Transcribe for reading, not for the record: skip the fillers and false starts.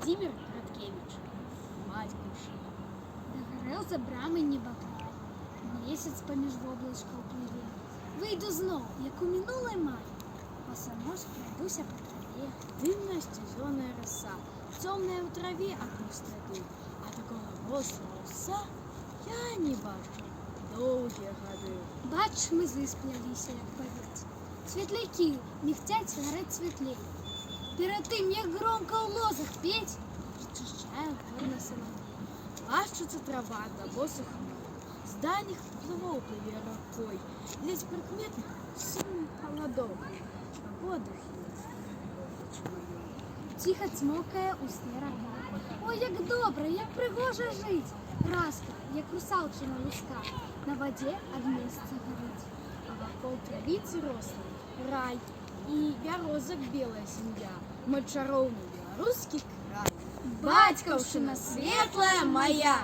Владимир Краткевич. Батьківщина. Догорел за брами небокрай, місяць поміж воблачкаў пливе. Вийду знов, як у минулий май, босонож пройдуся по траве. Дымная стезёная роса, темная в траве от пустоты, а такого рослого лоса я не бачу довгие годы. Бач, ми зисплялися, як павіць. Светляки мігтять гарать світлей. Перед тим, як громко у лозах петь, зачищає горна соловей. Лащится трава до босых ног, с дальних плывов плыве рукой, здесь предметно сильный холодок, а воздухе Тихо цмокає у сні рока. Ой, як добре, як пригоже жить. Праска, як русалчина луска, на воде од месяца горить. а вокруг травицы рослый рай и бярозок белая семья, мой чаровный белорусский край. Батьківщина светлая моя!